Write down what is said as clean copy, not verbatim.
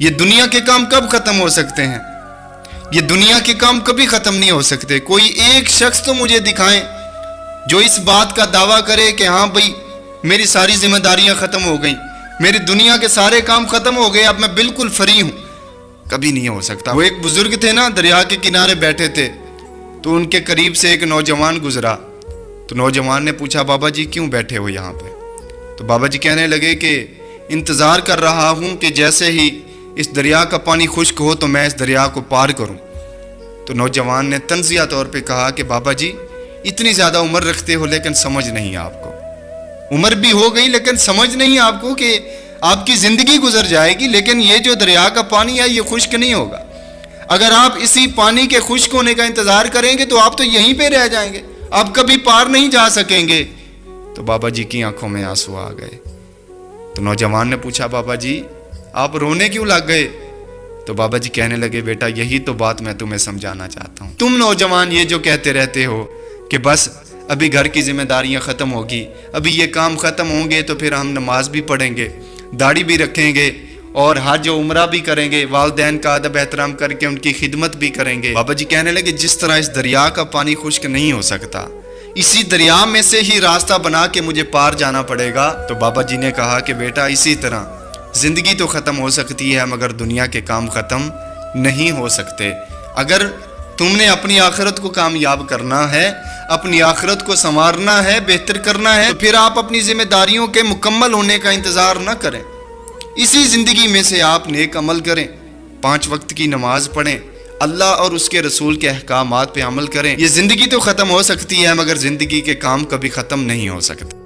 یہ دنیا کے کام کب ختم ہو سکتے ہیں؟ یہ دنیا کے کام کبھی ختم نہیں ہو سکتے۔ کوئی ایک شخص تو مجھے دکھائیں جو اس بات کا دعویٰ کرے کہ ہاں بھئی میری ساری ذمہ داریاں ختم ہو گئیں، میری دنیا کے سارے کام ختم ہو گئے، اب میں بالکل فری ہوں۔ کبھی نہیں ہو سکتا۔ وہ ایک بزرگ تھے نا، دریا کے کنارے بیٹھے تھے، تو ان کے قریب سے ایک نوجوان گزرا۔ تو نوجوان نے پوچھا، بابا جی کیوں بیٹھے ہو یہاں پہ؟ تو بابا جی کہنے لگے کہ انتظار کر رہا ہوں کہ جیسے ہی اس دریا کا پانی خشک ہو تو میں اس دریا کو پار کروں۔ تو نوجوان نے تنزیہ طور پہ کہا کہ بابا جی اتنی زیادہ عمر رکھتے ہو لیکن سمجھ نہیں آپ کو، عمر بھی ہو گئی لیکن سمجھ نہیں آپ کو کہ آپ کی زندگی گزر جائے گی لیکن یہ جو دریا کا پانی ہے یہ خشک نہیں ہوگا۔ اگر آپ اسی پانی کے خشک ہونے کا انتظار کریں گے تو آپ تو یہیں پہ رہ جائیں گے، آپ کبھی پار نہیں جا سکیں گے۔ تو بابا جی کی آنکھوں میں آنسو آ گئے۔ تو نوجوان نے پوچھا، بابا جی آپ رونے کیوں لگ گئے؟ تو بابا جی کہنے لگے، بیٹا یہی تو بات میں تمہیں سمجھانا چاہتا ہوں۔ تم نوجوان یہ جو کہتے رہتے ہو کہ بس ابھی گھر کی ذمہ داریاں ختم ہوگی، ابھی یہ کام ختم ہوں گے تو پھر ہم نماز بھی پڑھیں گے، داڑھی بھی رکھیں گے اور حج و عمرہ بھی کریں گے، والدین کا ادب احترام کر کے ان کی خدمت بھی کریں گے۔ بابا جی کہنے لگے، جس طرح اس دریا کا پانی خشک نہیں ہو سکتا، اسی دریا میں سے ہی راستہ بنا کے مجھے پار جانا پڑے گا۔ تو بابا جی نے کہا کہ بیٹا اسی طرح زندگی تو ختم ہو سکتی ہے مگر دنیا کے کام ختم نہیں ہو سکتے۔ اگر تم نے اپنی آخرت کو کامیاب کرنا ہے، اپنی آخرت کو سنوارنا ہے، بہتر کرنا ہے، تو پھر آپ اپنی ذمہ داریوں کے مکمل ہونے کا انتظار نہ کریں، اسی زندگی میں سے آپ نیک عمل کریں، 5 وقت کی نماز پڑھیں، اللہ اور اس کے رسول کے احکامات پہ عمل کریں۔ یہ زندگی تو ختم ہو سکتی ہے مگر زندگی کے کام کبھی ختم نہیں ہو سکتے۔